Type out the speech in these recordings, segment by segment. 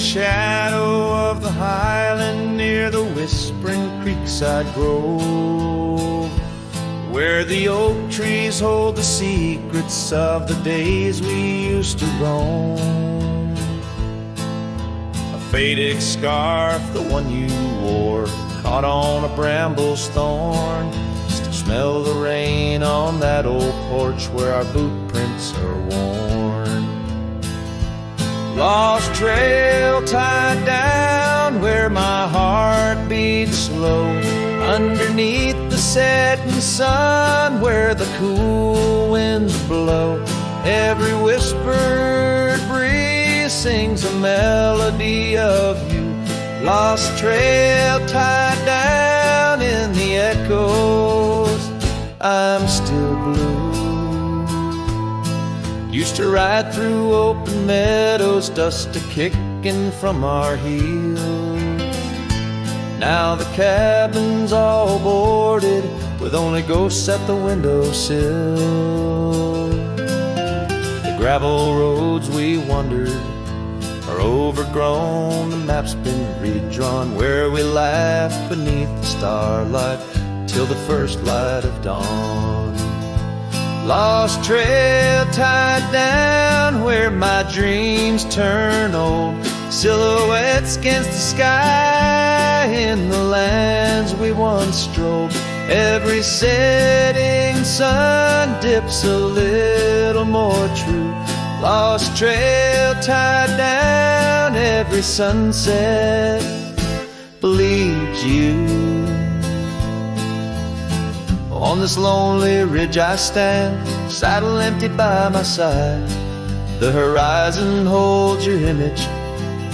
shadow of the highland near the whispering creekside grove, where the oak trees hold the secrets of the days we used to roam. A faded scarf, the one you wore, caught on a bramble's thorn. Still smell the rain on that old porch where our boot prints are worn. Lost trail tied down where my heart beats slow, underneath the setting sun where the cool winds blow. Every whispered breeze sings a melody of you. Lost trail tied down in the echoes, I'm still blue. Used to ride through open meadows, dust a-kicking from our heels. Now the cabin's all boarded with only ghosts at the windowsill. The gravel roads we wandered are overgrown, the map's been redrawn, where we laughed beneath the starlight till the first light of dawn. Lost trail tied down where my dreams turn old, silhouettes against the sky in the lands we once strolled. Every setting sun dips a little more true. Lost trail tied down, every sunset believes you. On this lonely ridge I stand, saddle empty by my side. The horizon holds your image,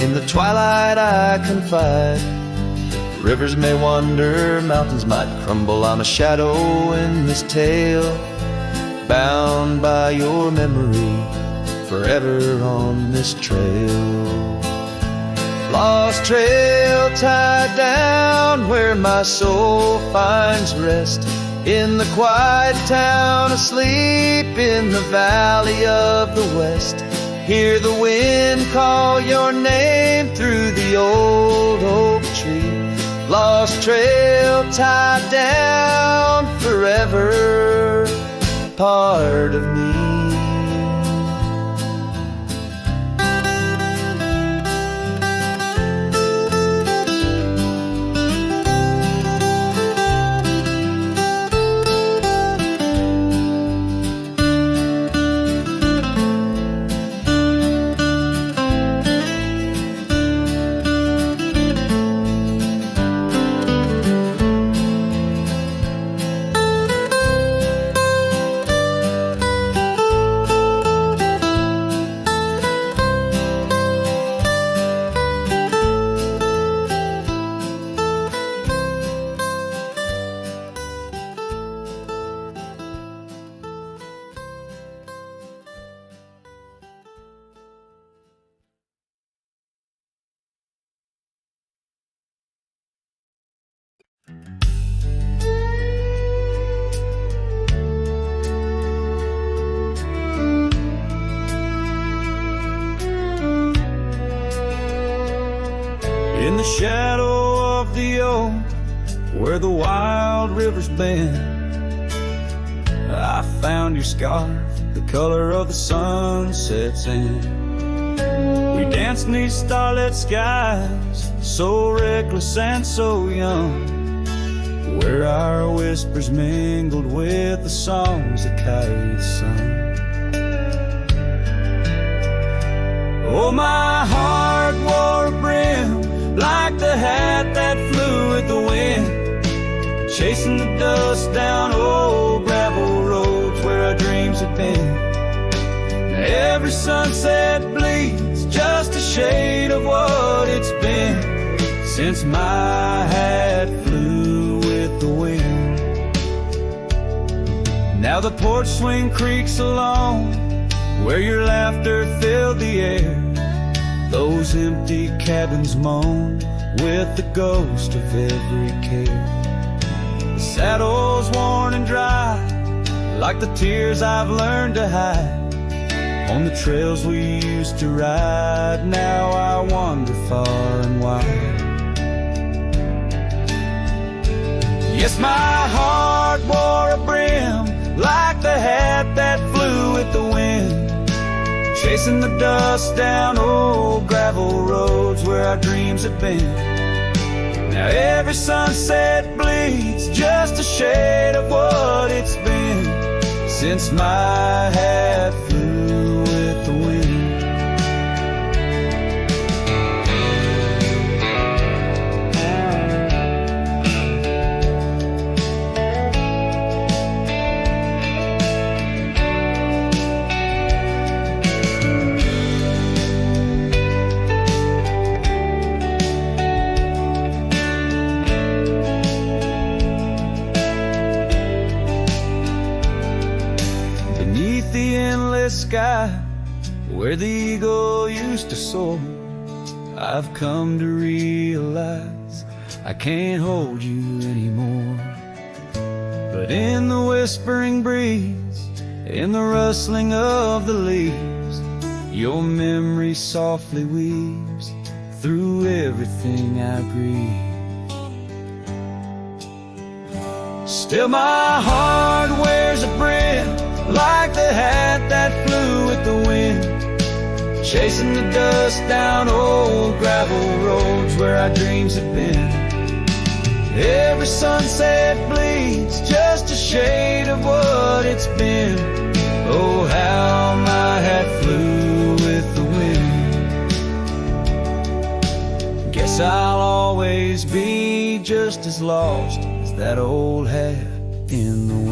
in the twilight I confide. Rivers may wander, mountains might crumble, I'm a shadow in this tale, bound by your memory, forever on this trail. Lost trail tied down where my soul finds rest, in the quiet town asleep in the valley of the west. Hear the wind call your name through the old oak tree. Lost trail tied down, forever part of me. In the shadow of the oak, where the wild rivers bend, I found your scarf, the color of the sunset's end. We danced 'neath starlit skies, so reckless and so young, where our whispers mingled with the songs that kites sung. Oh, my heart wore a brim like the hat that flew with the wind, chasing the dust down old gravel roads where our dreams had been. Every sunset bleeds just a shade of what it's been since my hat flew with the wind. Now the porch swing creaks along where your laughter filled the air. Those empty cabins moan with the ghost of every care. The saddle's worn and dry like the tears I've learned to hide, On the trails we used to ride, now I wander far and wide. Yes, my heart wore a brim like the hat that flew with the wind, chasing the dust down old gravel roads where our dreams had been. Now every sunset bleeds just a shade of what it's been since my hat flew with the wind. Sky where the eagle used to soar, I've come to realize I can't hold you anymore. But in the whispering breeze, in the rustling of the leaves, your memory softly weaves through everything I breathe. Still my heart wears a brim like the hat that flew with the wind, chasing the dust down old gravel roads where our dreams have been. Every sunset bleeds just a shade of what it's been. Oh, how my hat flew with the wind. Guess I'll always be just as lost as that old hat in the wind.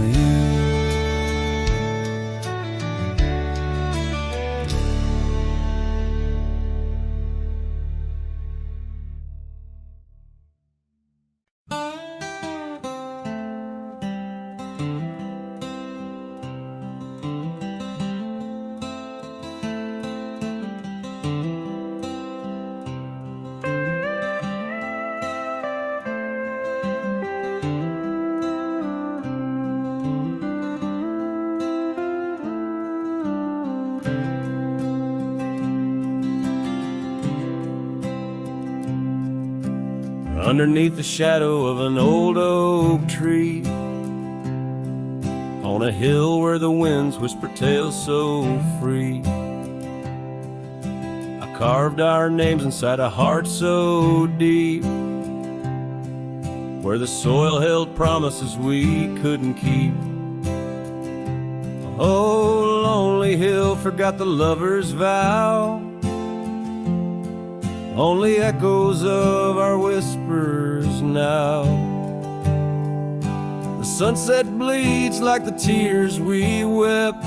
Underneath the shadow of an old oak tree, on a hill where the winds whisper tales so free, I carved our names inside a heart so deep, where the soil held promises we couldn't keep. Oh, lonely hill forgot the lover's vow, only echoes of our whispers now. The sunset bleeds like the tears we wept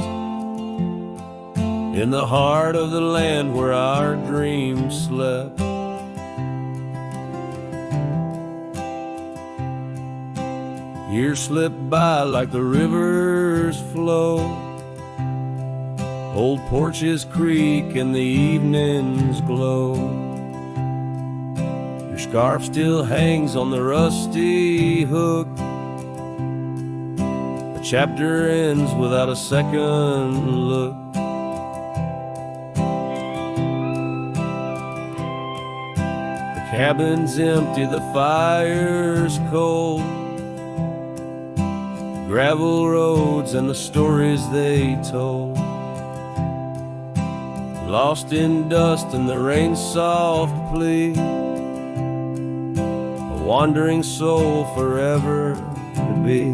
in the heart of the land where our dreams slept. Years slip by like the rivers flow, old porches creak and the evenings glow. Your scarf still hangs on the rusty hook. The chapter ends without a second look. The cabin's empty, the fire's cold, gravel roads and the stories they told, lost in dust and the rain's soft plea, a wandering soul forever to be.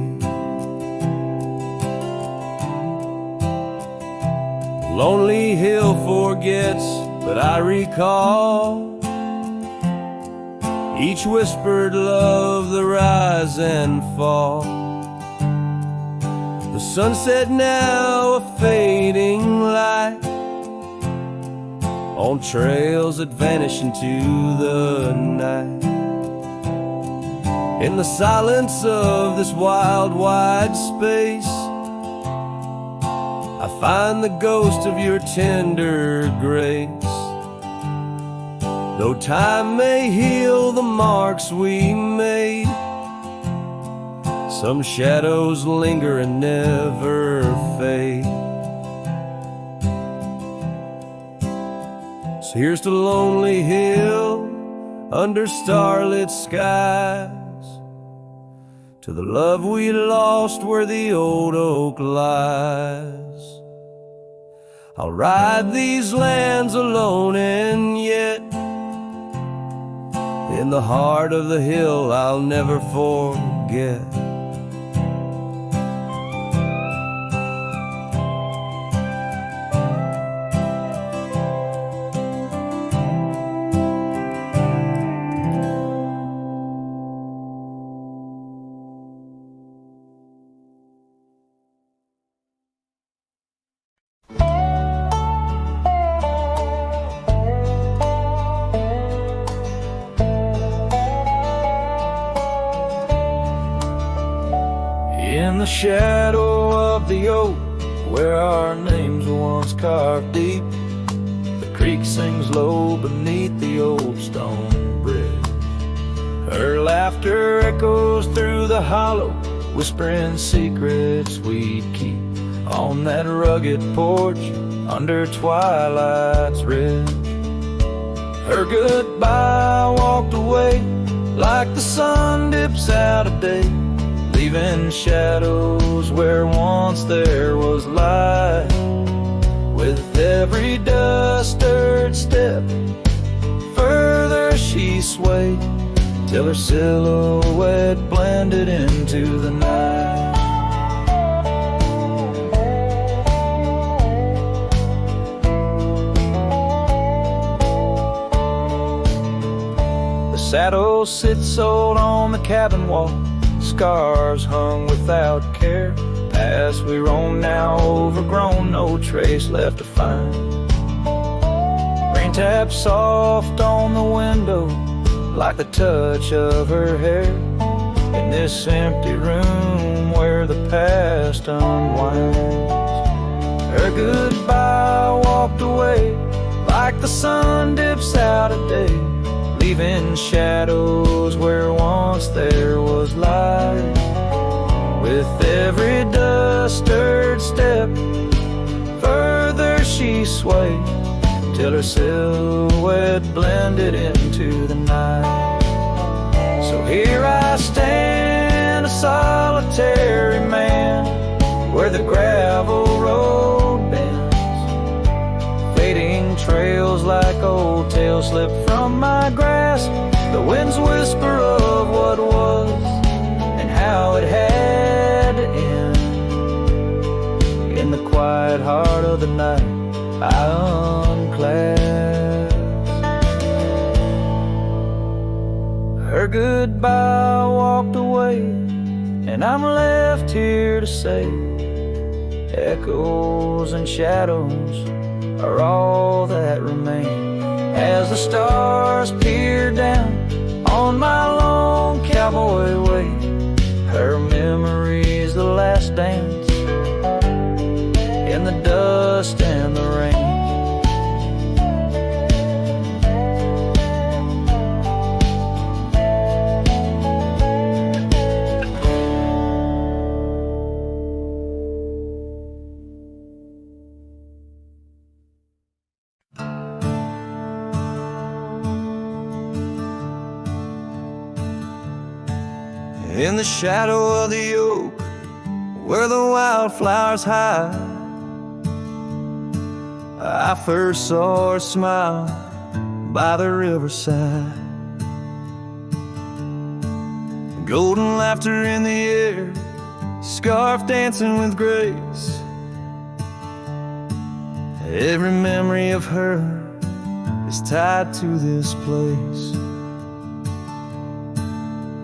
Lonely hill forgets, but I recall each whispered love, the rise and fall. The sunset now a fading light on trails that vanish into the night. In the silence of this wild, wide space, I find the ghost of your tender grace. Though time may heal the marks we made, some shadows linger and never fade. So here's to Lonely Hill under starlit skies, to the love we lost where the old oak lies. I'll ride these lands alone, and yet in the heart of the hill I'll never forget. In the shadow of the oak, where our names were once carved deep, the creek sings low beneath the old stone bridge. Her laughter echoes through the hollow, whispering secrets we'd keep on that rugged porch under twilight's ridge. Her goodbye walked away like the sun dips out of day, leaving shadows where once there was light. With every dust-stirred step, further she swayed, till her silhouette blended into the night. The saddle sits old on the cabin wall, scars hung without care. Past we roam now overgrown, no trace left to find. Rain taps soft on the window like the touch of her hair, in this empty room where the past unwinds. Her goodbye walked away like the sun dips out of day, leaving shadows where once there was light. With every dust-stirred step, further she swayed, till her silhouette blended into the night. So here I stand, a solitary man, where the gravel road bends, fading trails like old tales slip from my grasp. The wind's whisper of what was and how it had to end. In the quiet heart of the night I unclasp. Her goodbye walked away, and I'm left here to say, echoes and shadows are all that remain, as the stars peer down on my long cowboy way. Her memory's the last dance in the dust and the rain. In the shadow of the oak, where the wildflowers hide, I first saw her smile by the riverside. Golden laughter in the air, scarf dancing with grace. Every memory of her is tied to this place.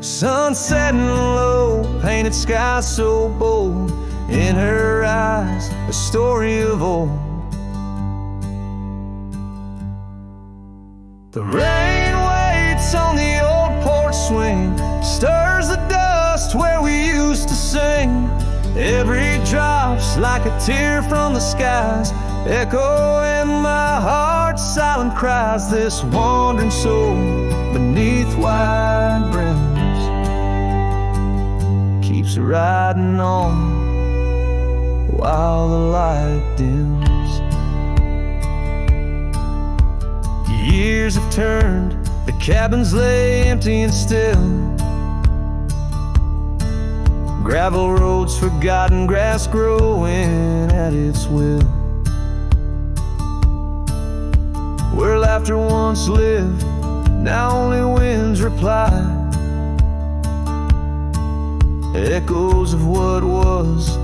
Sun setting low, painted sky so bold, in her eyes a story of old. The rain waits on the old porch swing, stirs the dust where we used to sing. Every drop's like a tear from the skies, echo in my heart's silent cries. This wandering soul beneath wide brims keeps riding on while the light dims. years have turned, the cabins lay empty and still. Gravel roads forgotten, grass growing at its will. Where laughter once lived, now only winds reply. Echoes of what was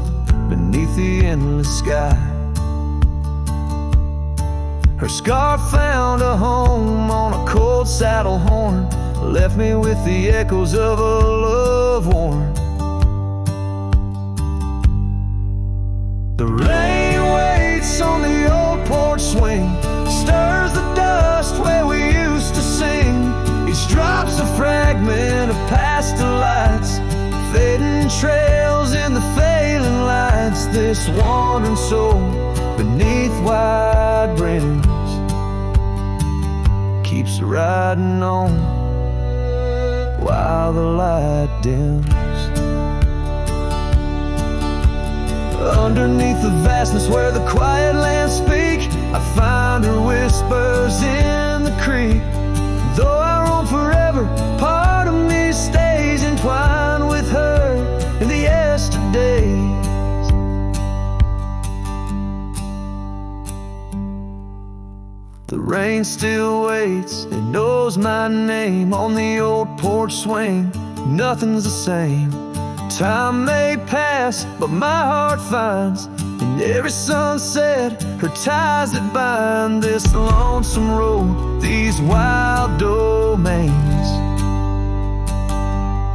beneath the endless sky. Her scarf found a home on a cold saddle horn, left me with the echoes of a love worn. The rain waits on the old porch swing, stirs the dust where we used to sing. Each drop's a fragment of past delights, fading trails in the failing lights. This wandering soul beneath wide brims keeps riding on while the light dims. Underneath the vastness where the quiet lands speak, I find her whispers in the creek. Though I roam forever, part of me stays entwined with her in the yesterdays. The rain still waits, it knows my name on the old porch swing. Nothing's the same. Time may pass, but my heart finds in every sunset her ties that bind this lonesome road, these wild domains.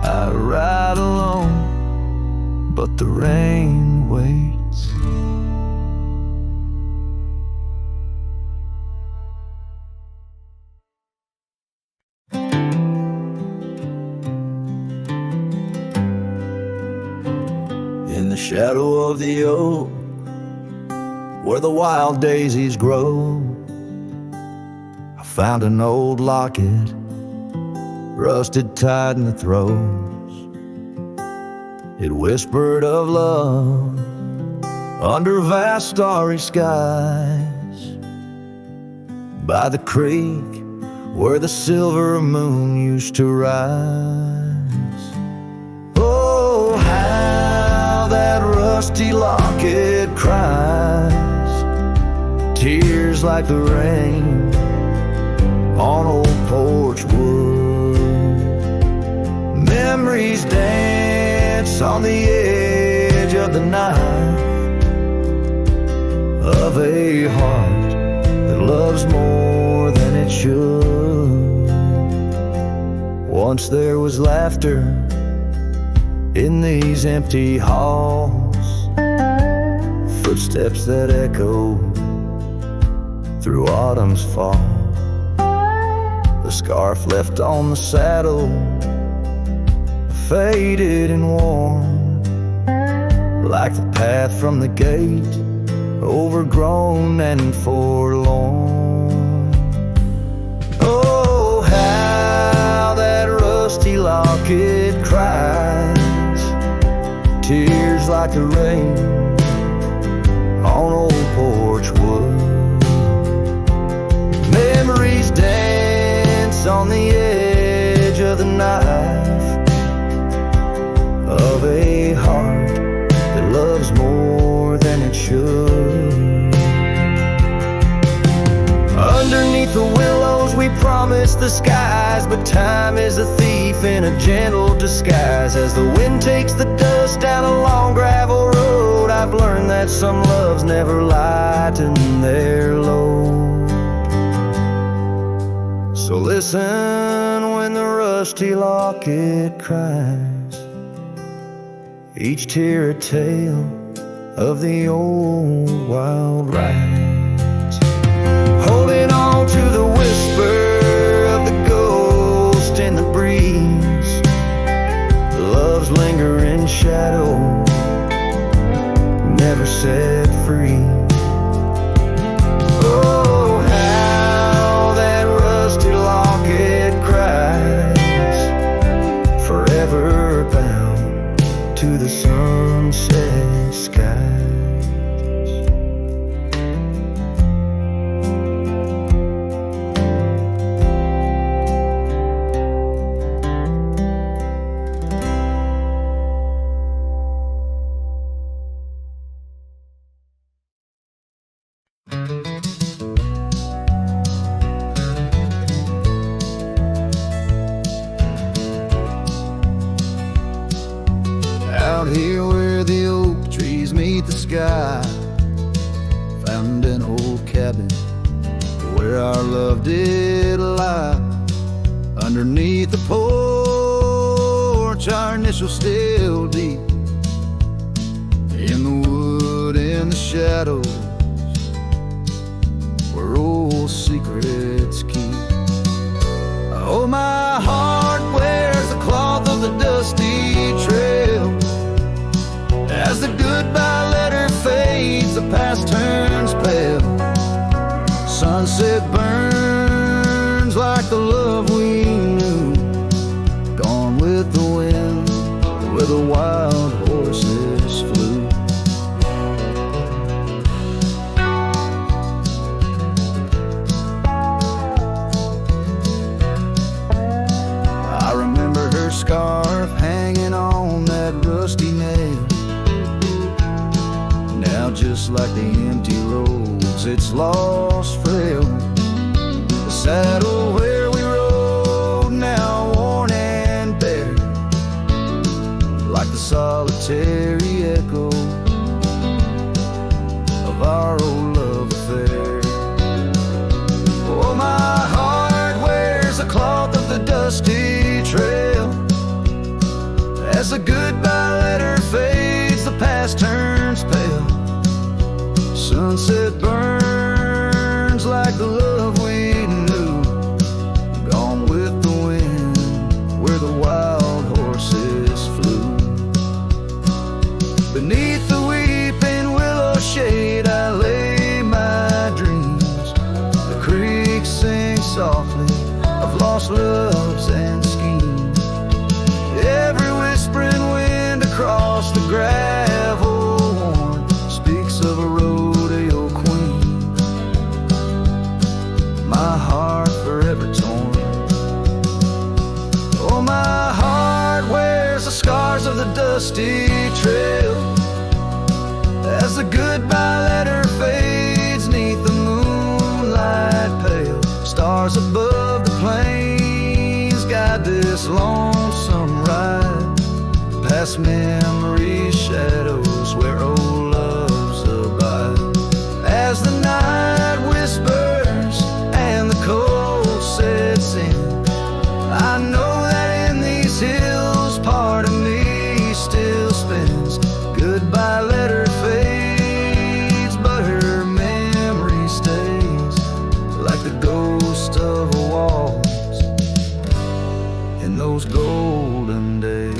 I ride alone, but the rain waits. In the shadow of the oak, where the wild daisies grow, I found an old locket, rusted tight in the throes. It whispered of love under vast starry skies, by the creek where the silver moon used to rise. Oh, how that rusty locket cries, tears like the rain on old porch wood. Memories dance on the edge of the knife of a heart that loves more than it should. Once there was laughter in these empty halls, footsteps that echo through autumn's fall. The scarf left on the saddle, faded and worn, like the path from the gate, overgrown and forlorn. Oh, how that rusty locket cries, tears like the rain on old porch wood. Memories dance on the edge of the knife of a heart that loves more than it should. Underneath the willows we promised the skies, but time is a thief in a gentle disguise. As the wind takes the dust down a long gravel road, I've learned that some loves never lighten their load. So listen when the rusty locket cries, each tear a tale of the old wild rides. Holding on to the whisper of the ghost in the breeze, love's lingering shadow never set free. Oh, how that rusty locket cries, forever bound to the sunset skies. out here where the oak trees meet the sky. Found an old cabin where our love did lie. Underneath the porch, our initials still deep in the wood, in the shadows, where old secrets keep. Oh, my heart wears the cloth of the dusty trail. As the goodbye letter fades, the past turns pale. Sunset burns like the love we knew, gone with the wind, where the wild horses flew. I remember her scarf hanging on that rusty nail. Now just like the empty roads, it's lost frail. The saddle where we rode, now worn and bare, like the solitary echo of our old love affair. Oh, my heart wears the cloth of the dusty trail. As the goodbye letter fades, the past turns pale. Sunset burns like the love we knew, gone with the wind, where the wild horses flew. Beneath the weeping willow shade, I lay my dreams. The creek sings softly of lost loves and schemes. Every whispering wind across the gravel worn speaks of a rodeo queen. My heart forever torn. Oh, my heart wears the scars of the dusty trail. As the goodbye letter fades neath the moonlight pale, stars above the plains guide this lonesome ride, past memory's shadows where old loves abide. As the night whispers and the cold sets in, I know that in these hills part of me still spins. Goodbye letter fades, but her memory stays, like the ghost of a waltz in those golden days.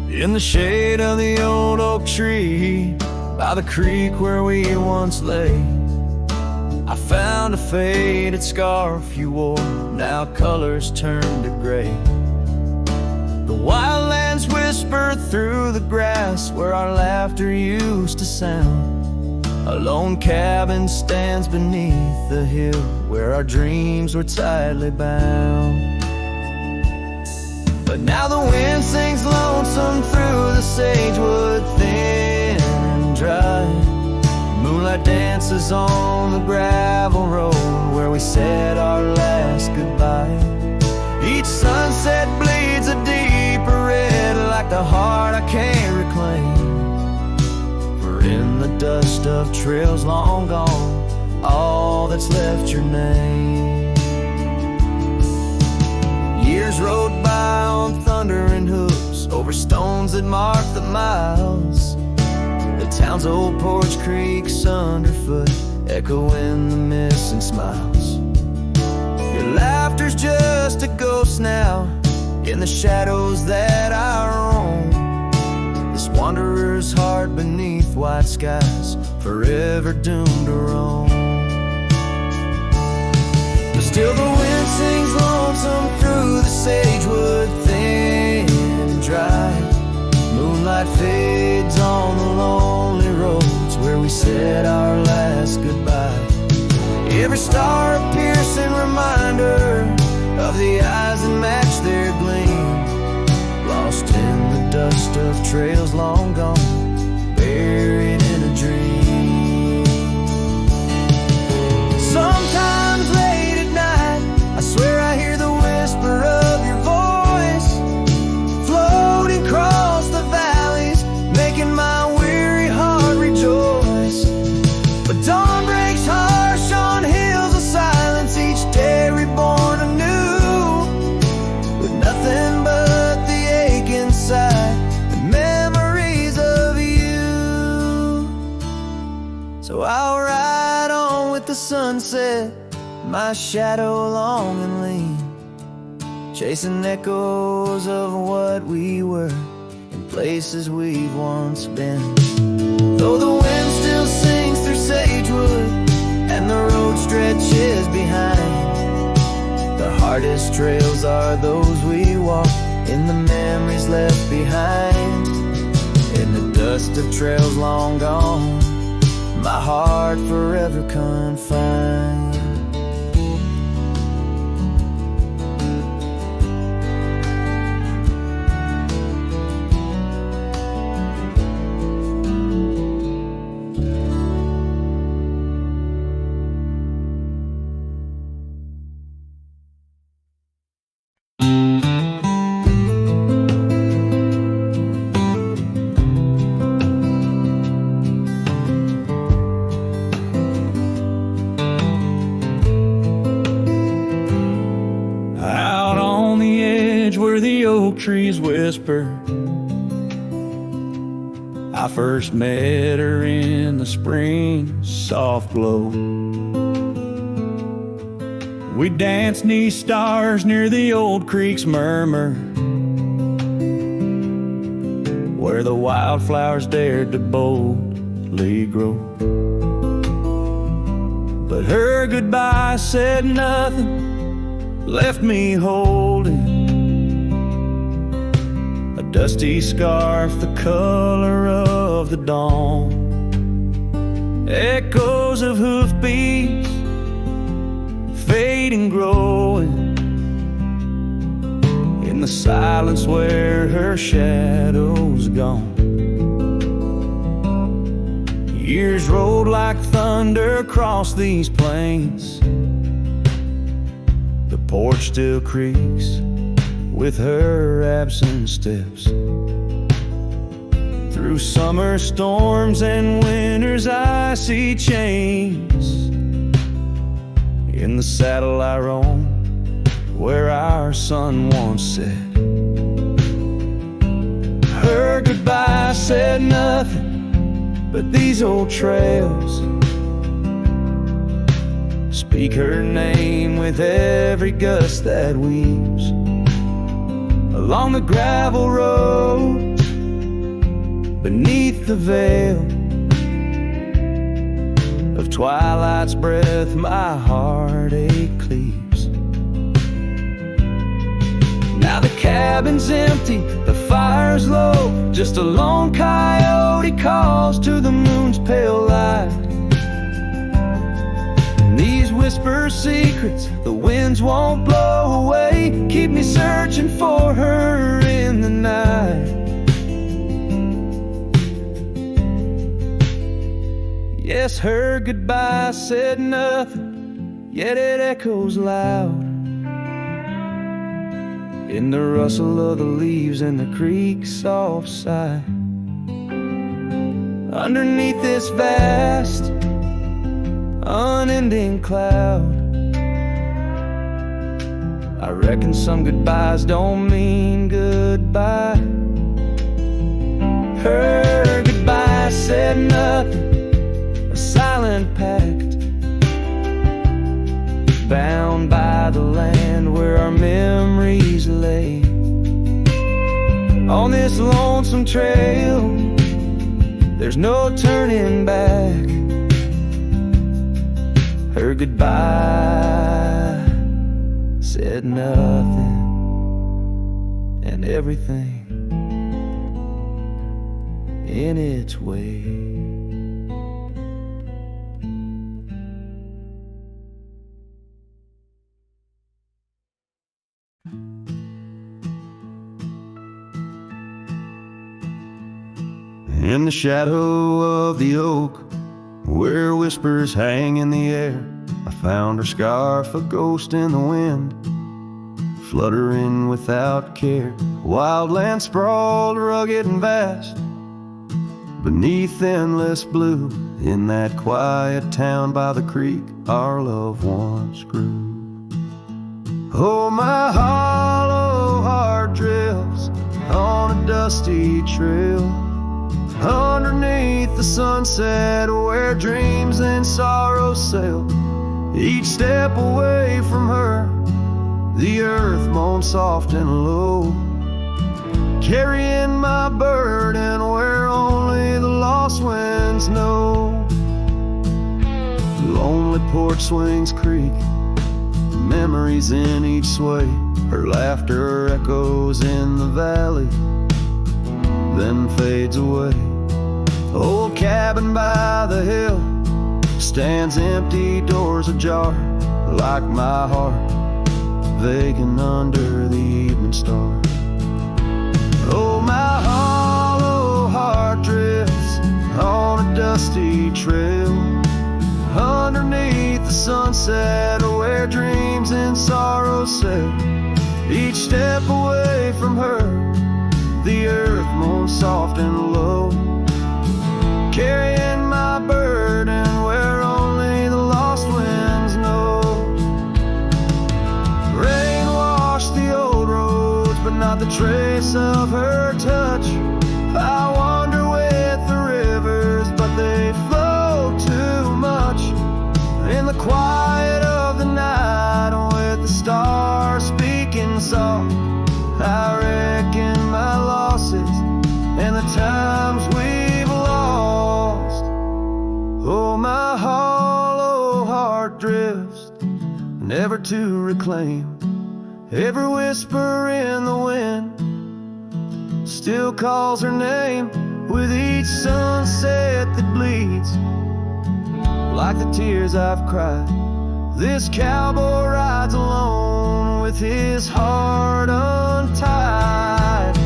In the shade of the old oak tree, by the creek where we once lay, I found a faded scarf you wore, now colors turned to gray. The wildlands whisper through the grass where our laughter used to sound. A lone cabin stands beneath the hill where our dreams were tightly bound. But now the wind sings lonesome through the sagewood thin and dry. Moonlight dances on the gravel road where we said our last goodbye. Each sunset bleeds a deeper red like the heart I can't reclaim. For in the dust of trails long gone, all that's left your name. Years rode by on thundering hooves over stones that mark the miles. The town's old porch creaks underfoot, echoing the missing smiles. Your laughter's just a ghost now in the shadows that I roam. This wanderer's heart beneath white skies, forever doomed to roam. But still the wind sings lonesome through the sagewood thin and dry. Moonlight light fades on the lonely roads where we said our last goodbye. Every star a piercing reminder of the eyes that match their gleam, lost in the dust of trails long gone, buried in a dream. Sometimes late at night, I swear I hear the whisper of your voice floating across the valleys, making my weary heart rejoice. But dawn breaks harsh on hills of silence, each day reborn anew, with nothing but the ache inside and memories of you. So I'll ride on with the sunset, my shadow long and lean, chasing echoes of what we were in places we've once been. Though the wind still sings through sagewood and the road stretches behind, the hardest trails are those we walk in the memories left behind. In the dust of trails long gone, my heart forever confined. Trees whisper, I first met her in the spring soft glow. We danced 'neath stars near the old creek's murmur, where the wildflowers dared to boldly grow. But her goodbye said nothing, left me holding dusty scarf the color of the dawn, echoes of hoofbeats fading, growing in the silence where her shadow's gone. Years rolled like thunder across these plains, the porch still creaks with her absent steps. Through summer storms and winter's icy chains, in the saddle I roam where our sun once set. Her goodbye said nothing, but these old trails speak her name with every gust that weaves along the gravel road beneath the veil of twilight's breath. My heartache cleaves. Now the cabin's empty, the fire's low, just a lone coyote calls to the moon's pale light. And these whisper secrets the winds won't blow away, keep me searching for her in the night. Yes, her goodbye said nothing, yet it echoes loud in the rustle of the leaves and the creek's soft sigh. Underneath this vast, unending cloud, I reckon some goodbyes don't mean goodbye. Her goodbye said nothing, a silent pact, bound by the land where our memories lay. On this lonesome trail, there's no turning back. Her goodbye said nothing, and everything in its way. In the shadow of the oak, where whispers hang in the air, I found her scarf, a ghost in the wind, fluttering without care. Wild land sprawled, rugged and vast, beneath endless blue. In that quiet town by the creek, our love once grew. Oh, my hollow heart drifts on a dusty trail, underneath the sunset, where dreams and sorrows sail. Each step away from her, the earth moans soft and low, carrying my burden where only the lost winds know. Lonely porch swings creak, memories in each sway. Her laughter echoes in the valley, then fades away. Old cabin by the hill stands empty, doors ajar, like my heart vacant under the evening star. Oh, my hollow heart drifts on a dusty trail, underneath the sunset, where dreams and sorrows sail. Each step away from her, the earth moans soft and low, carrying my burden where only the lost winds know. Rain washed the old roads, but not the trace of her touch. I wander with the rivers, but they flow too much. In the quiet of the night, with the stars speaking soft, I reckon my losses and the times we've lost. Oh, my hollow heart drifts, never to reclaim. Every whisper in the wind still calls her name, with each sunset that bleeds like the tears I've cried. This cowboy rides alone with his heart untied.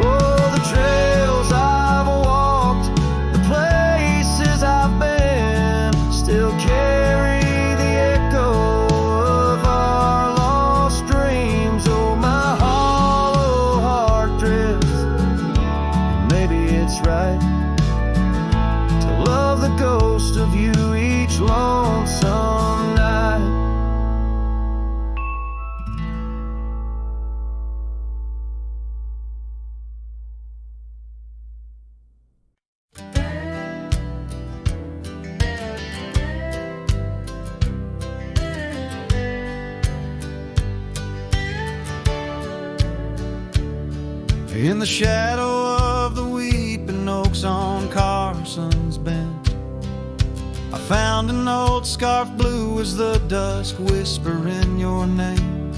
Oh, the trails I've walked, the places I've been, still carry the echo of our lost dreams. Oh, my hollow heart drifts, maybe it's right to love the ghost of you each lonesome night. In the shadow of the weeping oaks on Carson's Bend, I found an old scarf blue as the dusk, whispering your name.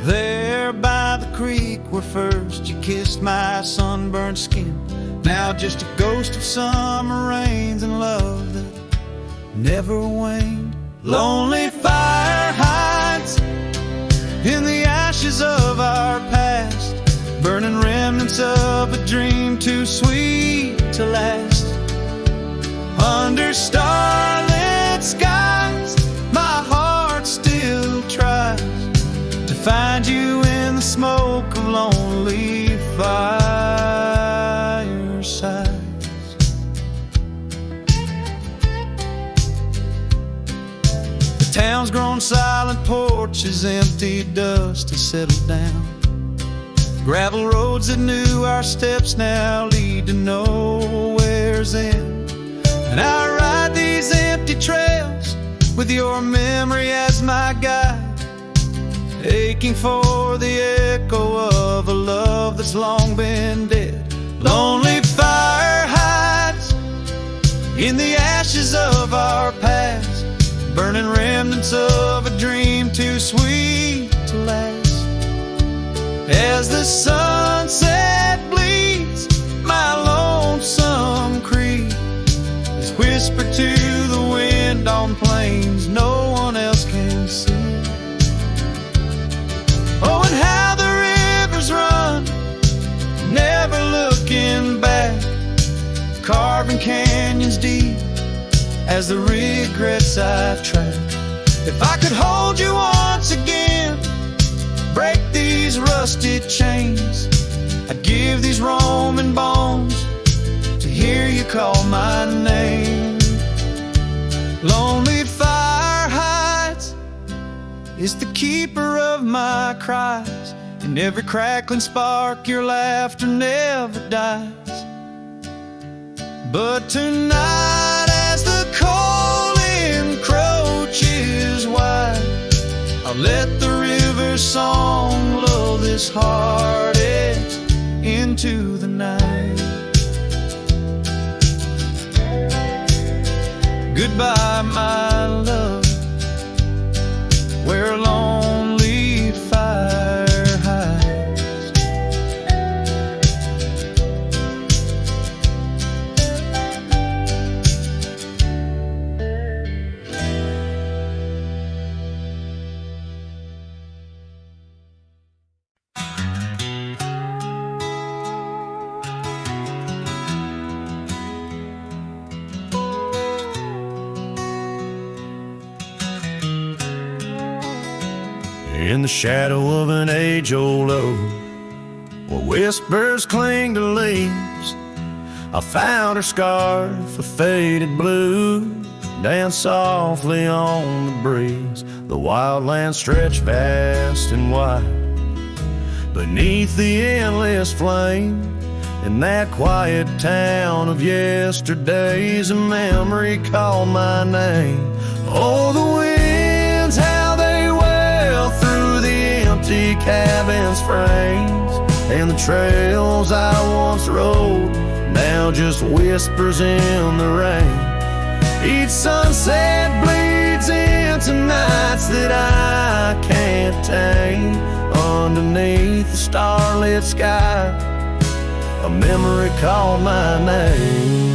There by the creek where first you kissed my sunburned skin, now just a ghost of summer rains and love that never waned. Lonely fire hides in the ashes of our past, burning remnants of a dream too sweet to last. Under starlit skies, my heart still tries to find you in the smoke of lonely firesides. The town's grown silent, porches empty, dust has settled down. Gravel roads that knew our steps now lead to nowhere's end. And I ride these empty trails with your memory as my guide, aching for the echo of a love that's long been dead. Lonely fire hides in the ashes of our past, burning remnants of a dream too sweet to last. As the sunset bleeds, my Lord, winding canyons deep as the regrets I've tracked. If I could hold you once again, break these rusted chains, I'd give these Roman bones to hear you call my name. Lonely fire hides, is the keeper of my cries. In every crackling spark, your laughter never dies. But tonight, as the cold encroaches wide, I'll let the river song lull this heartache into the night. Goodbye, my love, where a lonely fire hides. In the shadow of an age-old oak, where whispers cling to leaves, I found her scarf of faded blue, dance softly on the breeze. The wildlands stretch vast and wide beneath the endless flame. In that quiet town of yesterdays, a memory called my name. Oh, the winds, how they wail through the empty cabin's frames, and the trails I once rode, now just whispers in the rain. Each sunset bleeds into nights that I can't tame. Underneath the starlit sky, a memory called my name.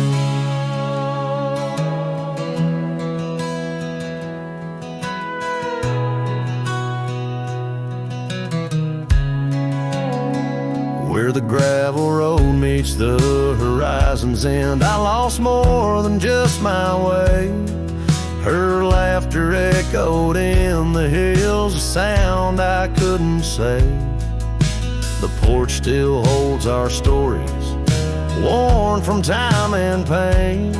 Where the gravel road meets the horizon's end, I lost more than just my way. Her laughter echoed in the hills, a sound I couldn't say. The porch still holds our stories, worn from time and pain,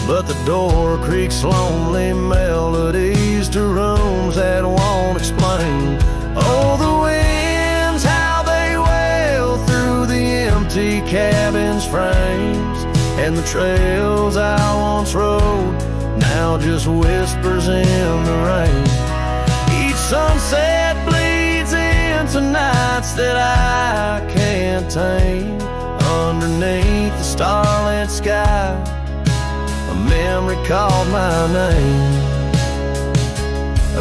but the door creaks lonely melodies to rooms that won't explain. Oh, the winds, how they wail through the empty cabin's frames, and the trails I once rode, now just whispers in the rain. Each sunset bleeds into nights that I can't tame. Underneath the starlit sky, a memory called my name.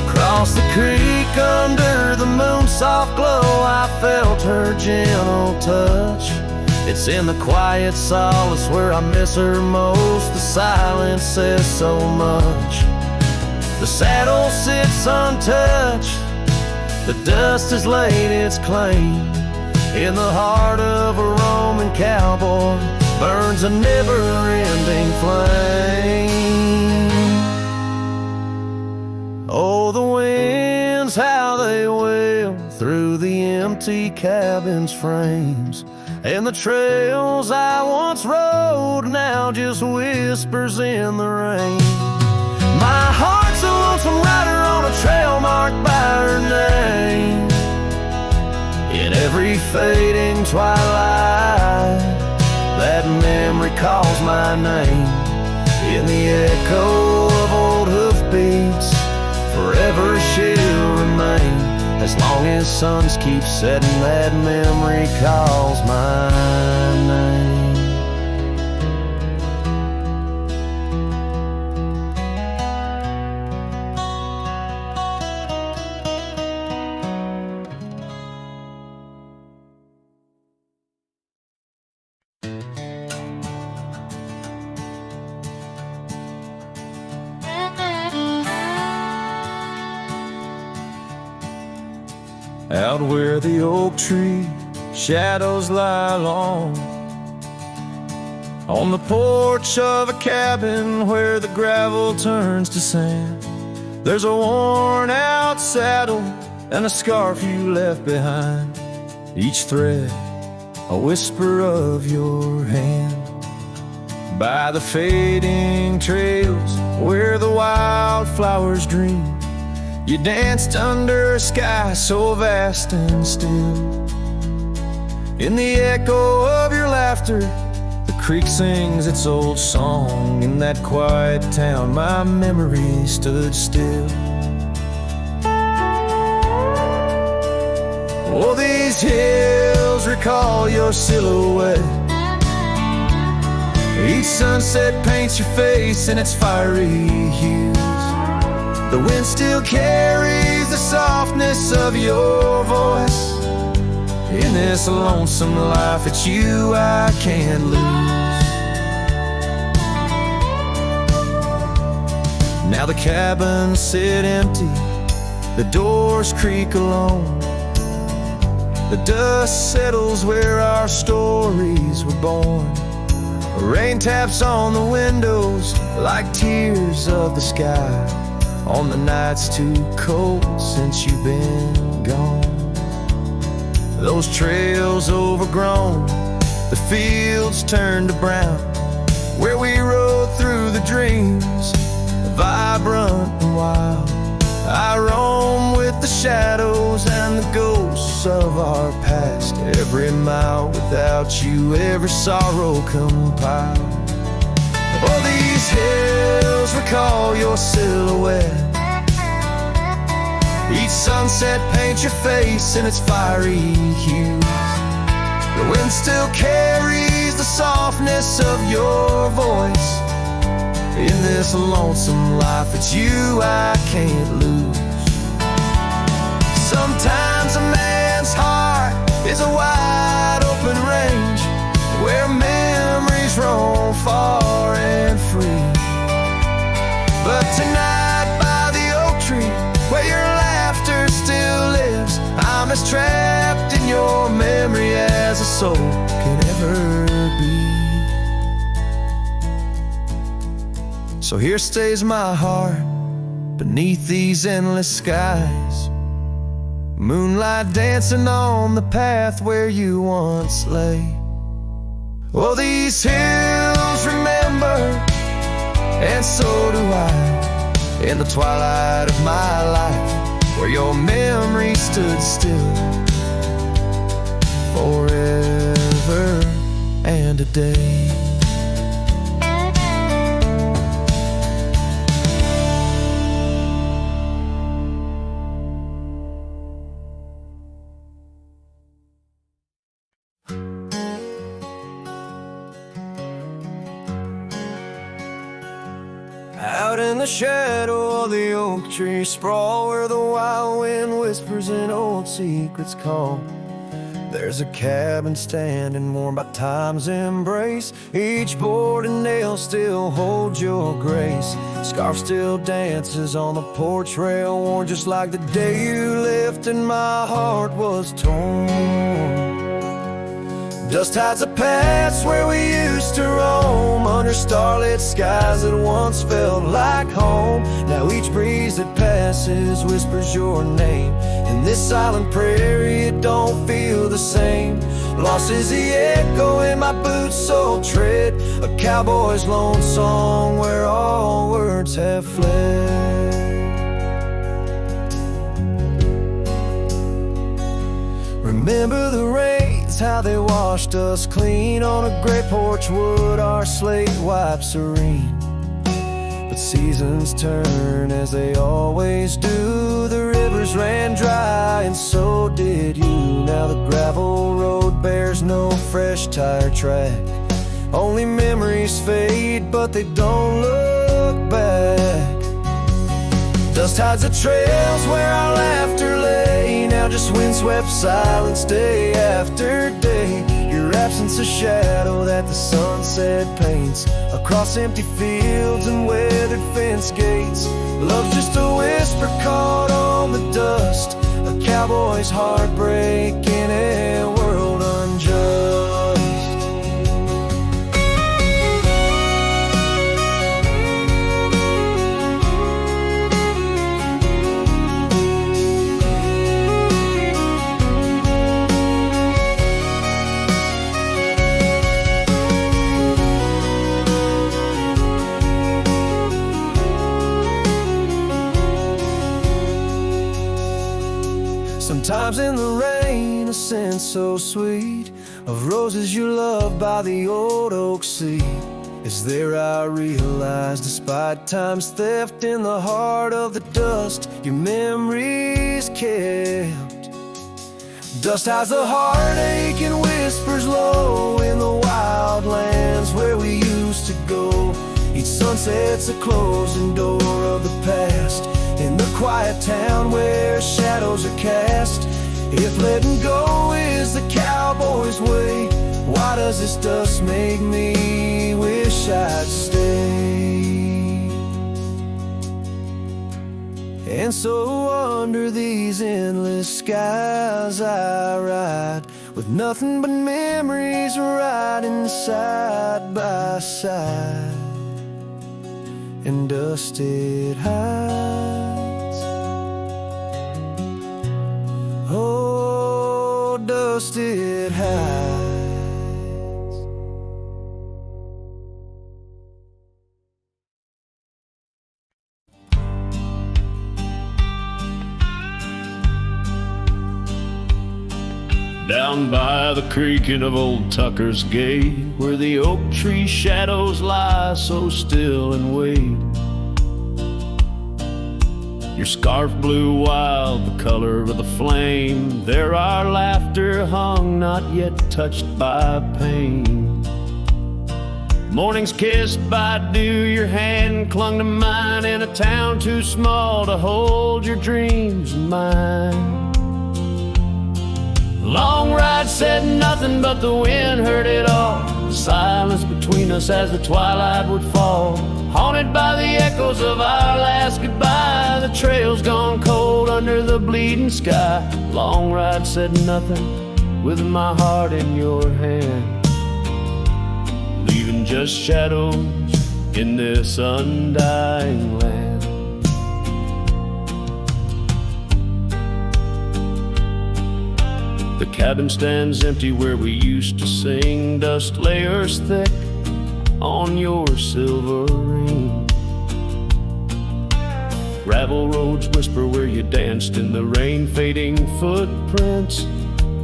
Across the creek under the moon's soft glow, I felt her gentle touch. It's in the quiet solace where I miss her most. The silence says so much. The saddle sits untouched, the dust has laid its claim. In the heart of a Roman cowboy burns a never-ending flame. Oh, the winds, how they wail through the empty cabin's frames, and the trails I once rode, now just whispers in the rain. My heart's a lonesome rider on a trail marked by her name. In every fading twilight, that memory calls my name. In the echo of old hoofbeats, forever she'll remain. As long as suns keep setting, that memory calls my name. Out where the oak tree shadows lie long, On the porch of a cabin where the gravel turns to sand, there's a worn-out saddle and a scarf you left behind. Each thread a whisper of your hand. By the fading trails where the wildflowers dream, you danced under a sky so vast and still. In the echo of your laughter, the creek sings its old song. In that quiet town, my memory stood still. Oh, these hills recall your silhouette. Each sunset paints your face in its fiery hues. The wind still carries the softness of your voice. In this lonesome life, it's you I can't lose. Now the cabins sit empty, the doors creak alone. The dust settles where our stories were born. Rain taps on the windows like tears of the sky on the nights too cold since you've been gone. Those trails overgrown, the fields turned to brown, where we rode through the dreams, vibrant and wild. I roam with the shadows and the ghosts of our past. Every mile without you, every sorrow compiled. Oh, these hills recall your silhouette. Each sunset paints your face in its fiery hues. The wind still carries the softness of your voice. In this lonesome life, it's you I can't lose. Sometimes a man's heart is a wide open range where memories roam far and free. But tonight by the oak tree where your laughter still lives, I'm as trapped in your memory as a soul can ever be. So here stays my heart beneath these endless skies, moonlight dancing on the path where you once lay. Oh, these hills remember, and so do I, in the twilight of my life, where your memory stood still forever and a day. Out in the shadow of the oak tree sprawl, where the wild wind whispers and old secrets call, there's a cabin standing warm by time's embrace. Each board and nail still holds your grace. Scarf still dances on the porch rail, worn just like the day you left and my heart was torn. Dust hides the past where we used to roam, under starlit skies that once felt like home. Now each breeze that passes whispers your name. In this silent prairie it don't feel the same. Lost is the echo in my boots-soled tread, a cowboy's lone song where all words have fled. Remember the rains, how they washed us clean on a gray porch wood, our slate wiped serene. But seasons turn as they always do. The rivers ran dry and so did you. Now the gravel road bears no fresh tire track. Only memories fade, but they don't look back. Dust hides the trails where our laughter lay. Now just windswept silence day after day. Your absence a shadow that the sunset paints across empty fields and weathered fence gates. Love's just a whisper caught on the dust, a cowboy's heartbreak in a world unjust. Sometimes in the rain, a scent so sweet of roses you loved by the old oak seat. Is there I realize, despite time's theft, in the heart of the dust, your memories kept. Dust hides the heartache and whispers low in the wild lands where we used to go. Each sunset's a closing door of the past, in the quiet town where shadows are cast. If letting go is the cowboy's way, why does this dust make me wish I'd stay? And so under these endless skies I ride, with nothing but memories riding side by side. And dust it hides, oh, dust it hides. Down by the creaking of old Tucker's Gate, where the oak tree shadows lie so still and wait. Your scarf blew wild, the color of the flame. There our laughter hung, not yet touched by pain. Morning's kissed by dew, your hand clung to mine in a town too small to hold your dreams in mine. Long ride said nothing, but the wind heard it all. The silence between us as the twilight would fall, haunted by the echoes of our last goodbye. The trail's gone cold under the bleeding sky. Long ride said nothing, with my heart in your hand, leaving just shadows in this undying land. The cabin stands empty where we used to sing, dust layers thick on your silver ring. Gravel roads whisper where you danced in the rain, fading footprints,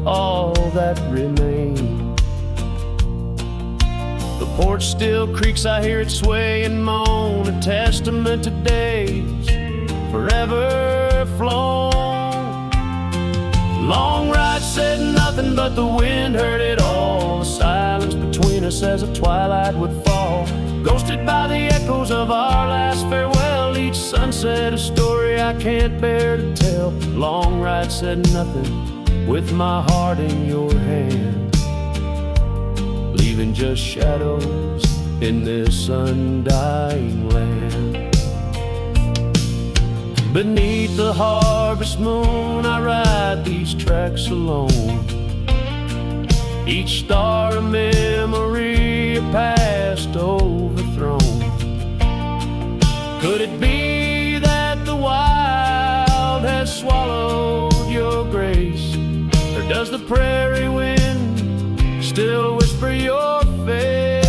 all that remain. The porch still creaks, I hear it sway and moan, a testament to days forever flown. Long ride said nothing, but the wind heard it all. The silence between us as the twilight would fall, ghosted by the echoes of our last farewell. Each sunset a story I can't bear to tell. Long ride said nothing, with my heart in your hand, leaving just shadows in this undying land. Beneath the harvest moon I ride these tracks alone, each star a memory, a past overthrown. Could it be that the wild has swallowed your grace, or does the prairie wind still whisper your face?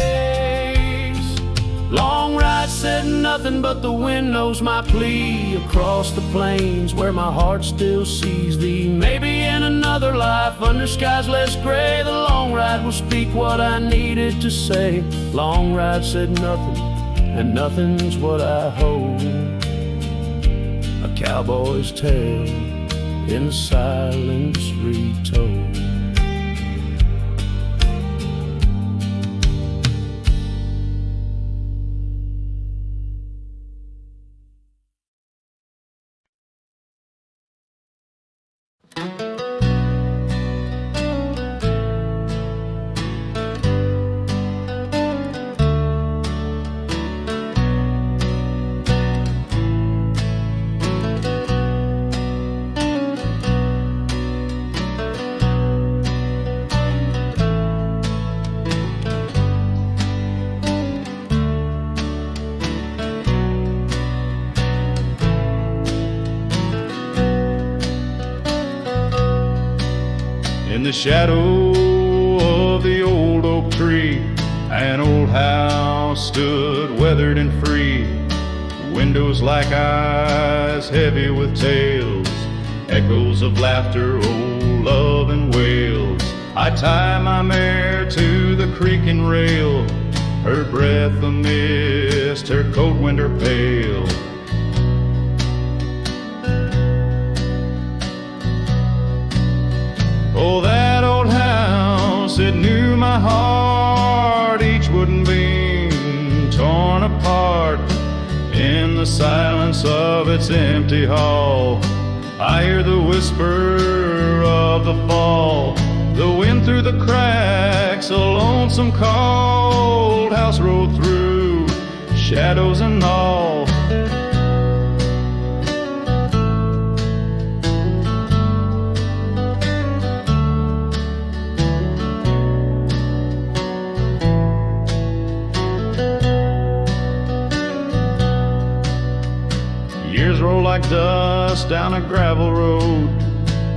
Long ride said nothing, but the wind knows my plea across the plains where my heart still sees thee. Maybe in another life under skies less gray, the long ride will speak what I needed to say. Long ride said nothing, and nothing's what I hold, a cowboy's tale in the silence retold. In the shadow of the old oak tree, an old house stood weathered and free. Windows like eyes heavy with tales, echoes of laughter, old love and wails. I tie my mare to the creaking rail, her breath a mist, her cold winter pale. Oh, that old house, it knew my heart, each wooden beam torn apart. In the silence of its empty hall, I hear the whisper of the fall, the wind through the cracks, a lonesome cold house rolled through, shadows and all. Years roll like dust down a gravel road,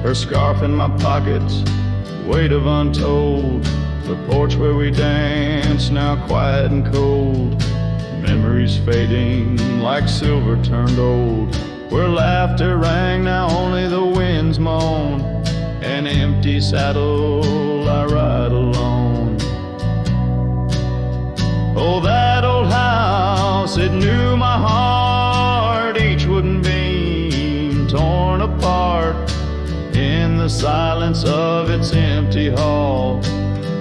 her scarf in my pockets, weight of untold. The porch where we danced, now quiet and cold. Memories fading like silver turned old. Where laughter rang, now only the winds moan. An empty saddle, I ride alone. Oh, that old house, it knew my heart, each wooden beam torn apart. In the silence of its empty hall,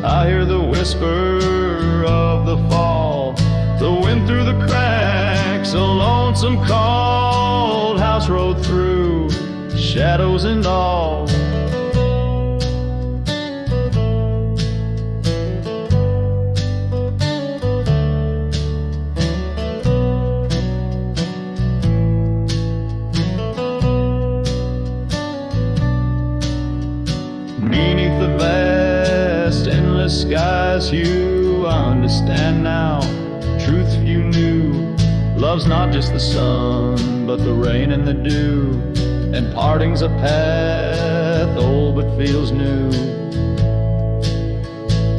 I hear the whisper of the fall, the wind through the cracks, a lonesome cold house rode through, shadows and all. Beneath the vast, endless sky's hue, I understand now, truth few knew. Love's not just the sun, but the rain and the dew, and parting's a path old but feels new.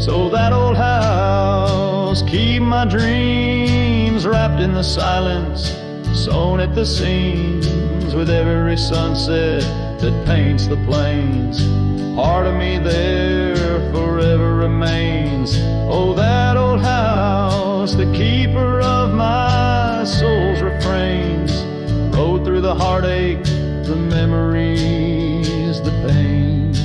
So that old house, keep my dreams wrapped in the silence, sewn at the seams with every sunset that paints the plains. Part of me there forever remains. Oh, that old house, the keeper of my soul's refrains, rode through the heartache, the memories, the pains.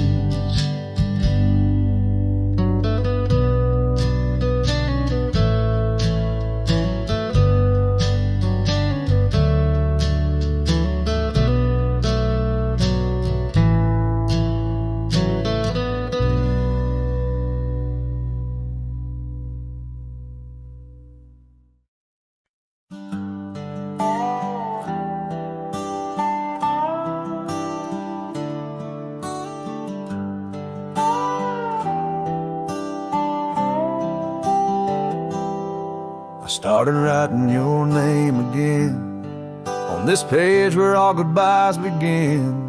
I started writing your name again on this page where all goodbyes begin.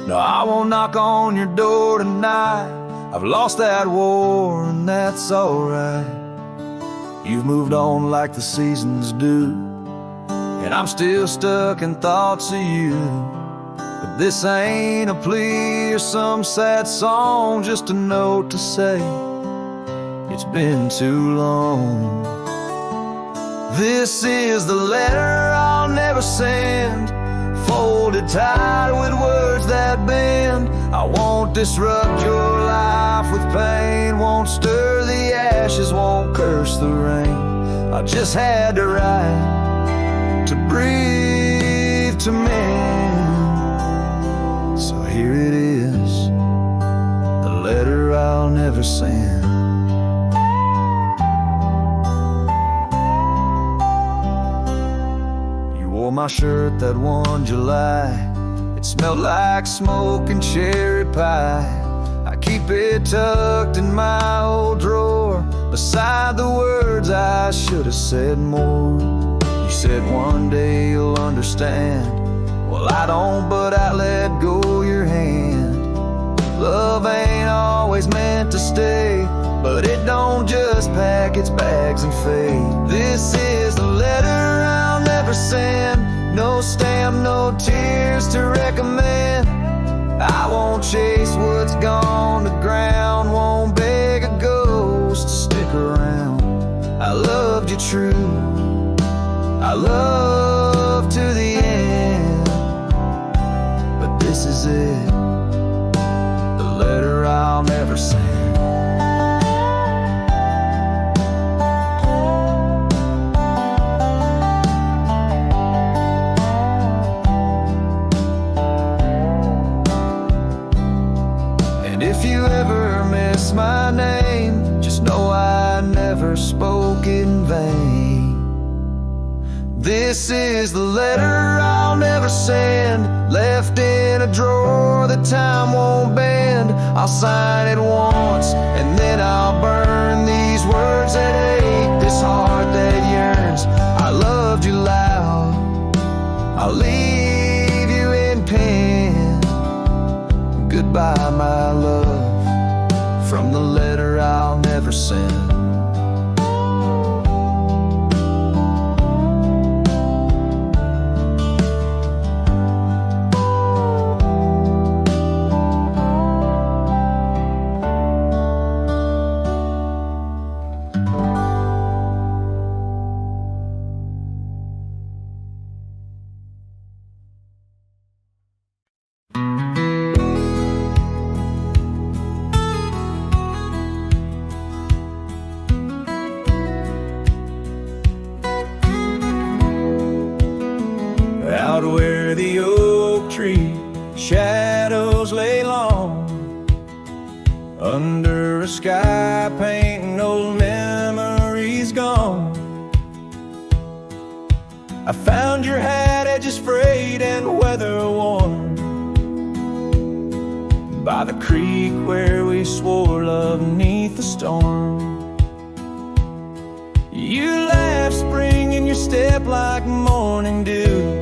No, I won't knock on your door tonight. I've lost that war and that's alright. You've moved on like the seasons do, and I'm still stuck in thoughts of you. But this ain't a plea or some sad song, just a note to say it's been too long. This is the letter I'll never send, folded tight with words that bend. I won't disrupt your life with pain, won't stir the ashes, won't curse the rain. I just had to write, to breathe, to mend. So here it is, the letter I'll never send. My shirt that one July, it smelled like smoke and cherry pie. I keep it tucked in my old drawer, beside the words I should have said more. You said one day you'll understand. Well, I don't, but I let go your hand. Love ain't always meant to stay, but it don't just pack its bags and fade. This is the letter I'll never send, no stamp, no tears to recommend. I won't chase what's gone to ground, won't beg a ghost to stick around. I loved you true, I love to the end, but this is it, the letter I'll never send. If you ever miss my name, just know I never spoke in vain. This is the letter I'll never send, left in a drawer that time won't bend. I'll sign it once and then I'll burn these words that ache, this heart that yearns. I loved you loud, I'll leave you in pen. Goodbye, my love, from the letter I'll never send. Out where the oak tree shadows lay long, under a sky painting old memories gone, I found your hat edges frayed and weather worn, by the creek where we swore love neath the storm. You laughed spring in your step like morning dew,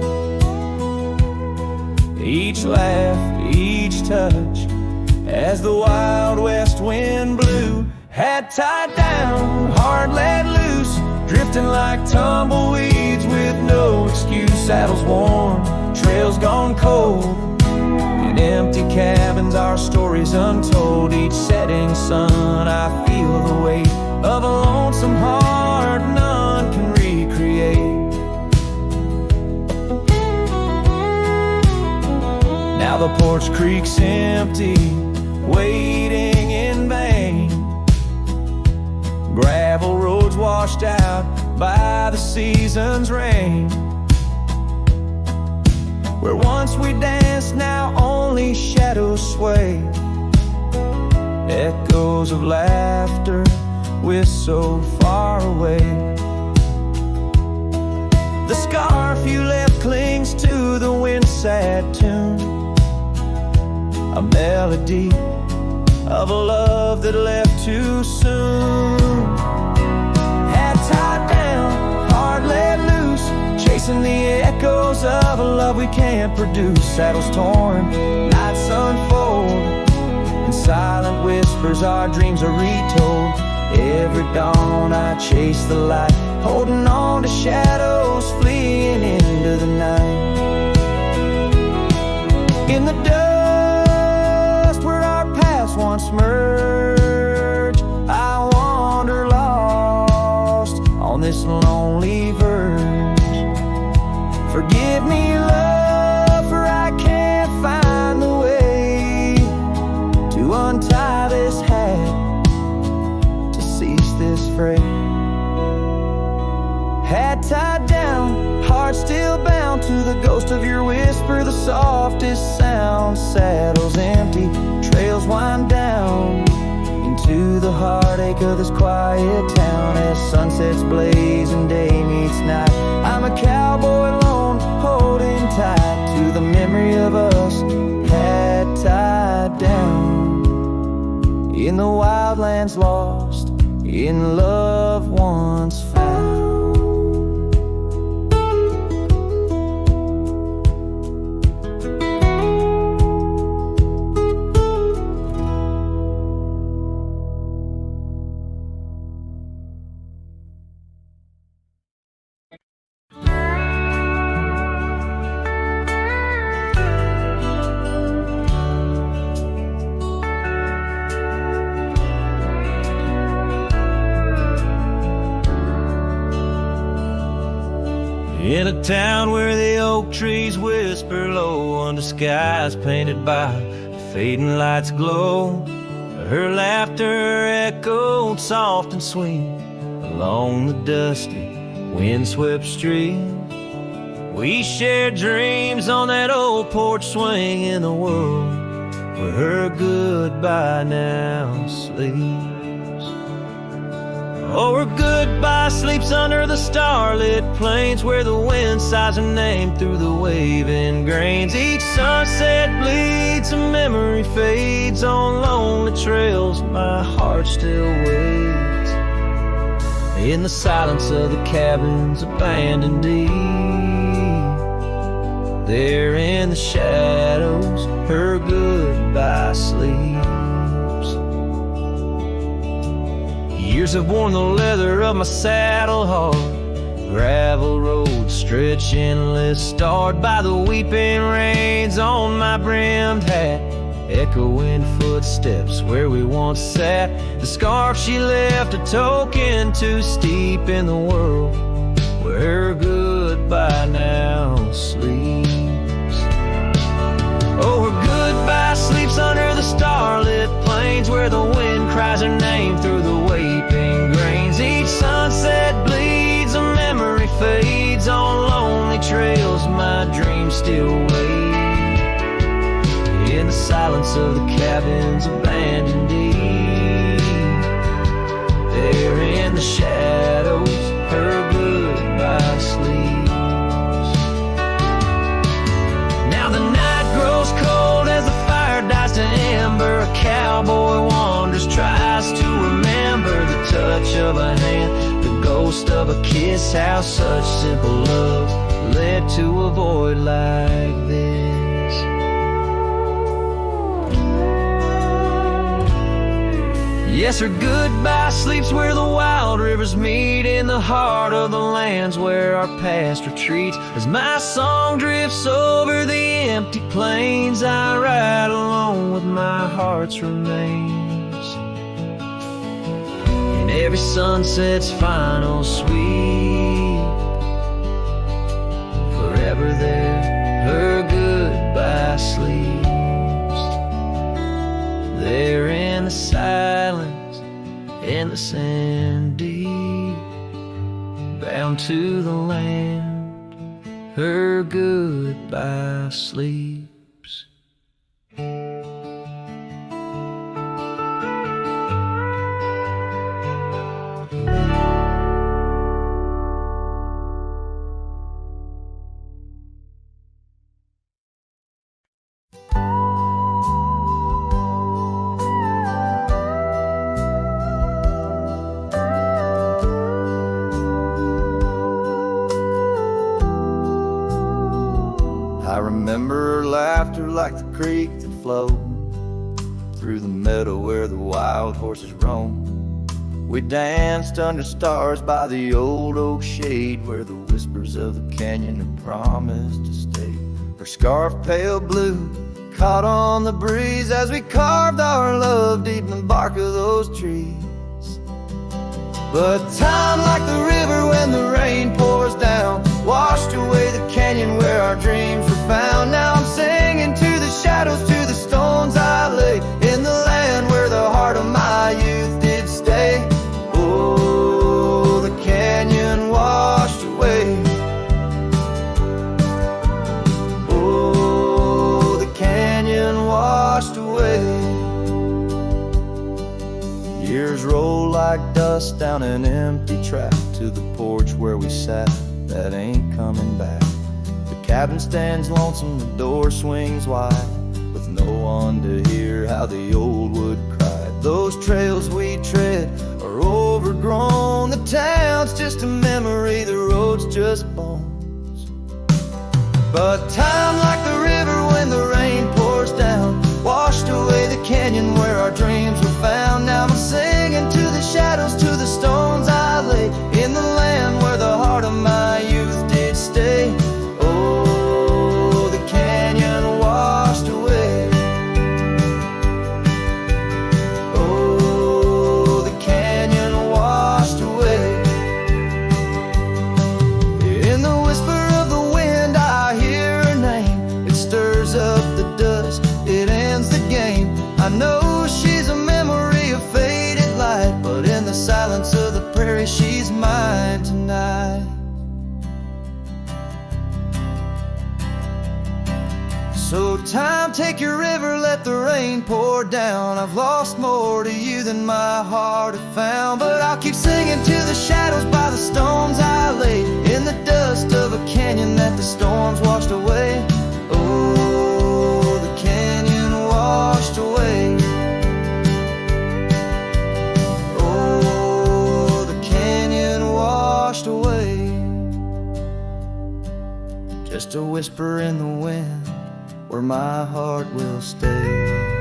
each laugh, each touch, as the wild west wind blew. Hat tied down, heart let loose, drifting like tumbleweeds with no excuse. Saddles worn, trails gone cold, in empty cabins our stories untold. Each setting sun I feel the weight of a lonesome heart none can recreate. Now the porch creak's empty, waiting in vain. Gravel roads washed out by the season's rain. Where once we danced, now only shadows sway. Echoes of laughter we're so far away. The scarf you left clings to the wind's sad tune, a melody of a love that left too soon. Hat tied down, heart let loose, chasing the echoes of a love we can't produce. Saddles torn, nights unfold, in silent whispers our dreams are retold. Every dawn I chase the light, holding on to shadows fleeing into the night. In the dust where our paths once merged, I wander lost on this lonely verge. Forgive me, love, for I can't find the way to untie this hat, to cease this fray. Hat tied down, heart still bound to the ghost of your whisper, the softest sound. Saddles empty, trails wind down into the heartache of this quiet town. As sunsets blaze and day meets night, I'm a cowboy alone, holding tight to the memory of us. Hat tied down in the wildlands lost, in love once found. In a town where the oak trees whisper low under skies painted by fading lights glow, her laughter echoed soft and sweet along the dusty, windswept street. We shared dreams on that old porch swing in the world where her goodbye now sleeps. Oh, her goodbye sleeps under the starlit plains where the wind sighs her name through the waving grains. Each sunset bleeds, a memory fades on lonely trails. My heart still waits in the silence of the cabins abandoned deep. There in the shadows, her goodbye sleeps. Years have worn the leather of my saddle hard, gravel roads stretch endless, starred by the weeping rains on my brimmed hat. Echoing footsteps where we once sat, the scarf she left a token too steep in the world where her goodbye now sleeps. Oh, her goodbye sleeps under the starlit plains where the wind cries her name through the weeping grains. Each sunset bleeds, a memory fades on lonely trails. My dreams still wait in the silence of the cabins abandoned deep. There in the shadows, her goodbye sleeps. Now the night grows cold as the fire dies to ember. A cowboy wanders, tries to remember the touch of a hand, the ghost of a kiss, how such simple love led to a void like this. Yes, her goodbye sleeps where the wild rivers meet, in the heart of the lands where our past retreats. As my song drifts over the empty plains, I ride alone with my heart's remains. In every sunset's final sweep, forever there, her goodbye sleeps. There in the silence, in the sand deep, bound to the land, her goodbye sleeps. I remember her laughter like the creek that flowed through the meadow where the wild horses roam. We danced under stars by the old oak shade where the whispers of the canyon had promised to stay. Her scarf pale blue caught on the breeze as we carved our love deep in the bark of those trees. But time, like the river when the rain pours down, washed away the canyon where our dreams were found. Now I'm singing to the shadows, to the stones I lay, in the land where the heart of my youth did stay. Oh, the canyon washed away. Oh, the canyon washed away. Years roll like dust down an empty track to the porch where we sat, that ain't coming back. The cabin stands lonesome, the door swings wide, with no one to hear how the old wood cried. Those trails we tread are overgrown, the town's just a memory, the road's just bones. But time, like the river when the rain pours down, washed away the canyon where our dreams were found. Now I'm singing to the shadows, to the stones I lay, in the land where the heart of my youth did stay. Oh, the canyon washed away. Oh, the canyon washed away. In the whisper Time, take your river, let the rain pour down. I've lost more to you than my heart have found, but I'll keep singing to the shadows by the stones I lay in the dust of a canyon that the storms washed away. Oh, the canyon washed away. Oh, the canyon washed away. Just a whisper in the wind where my heart will stay.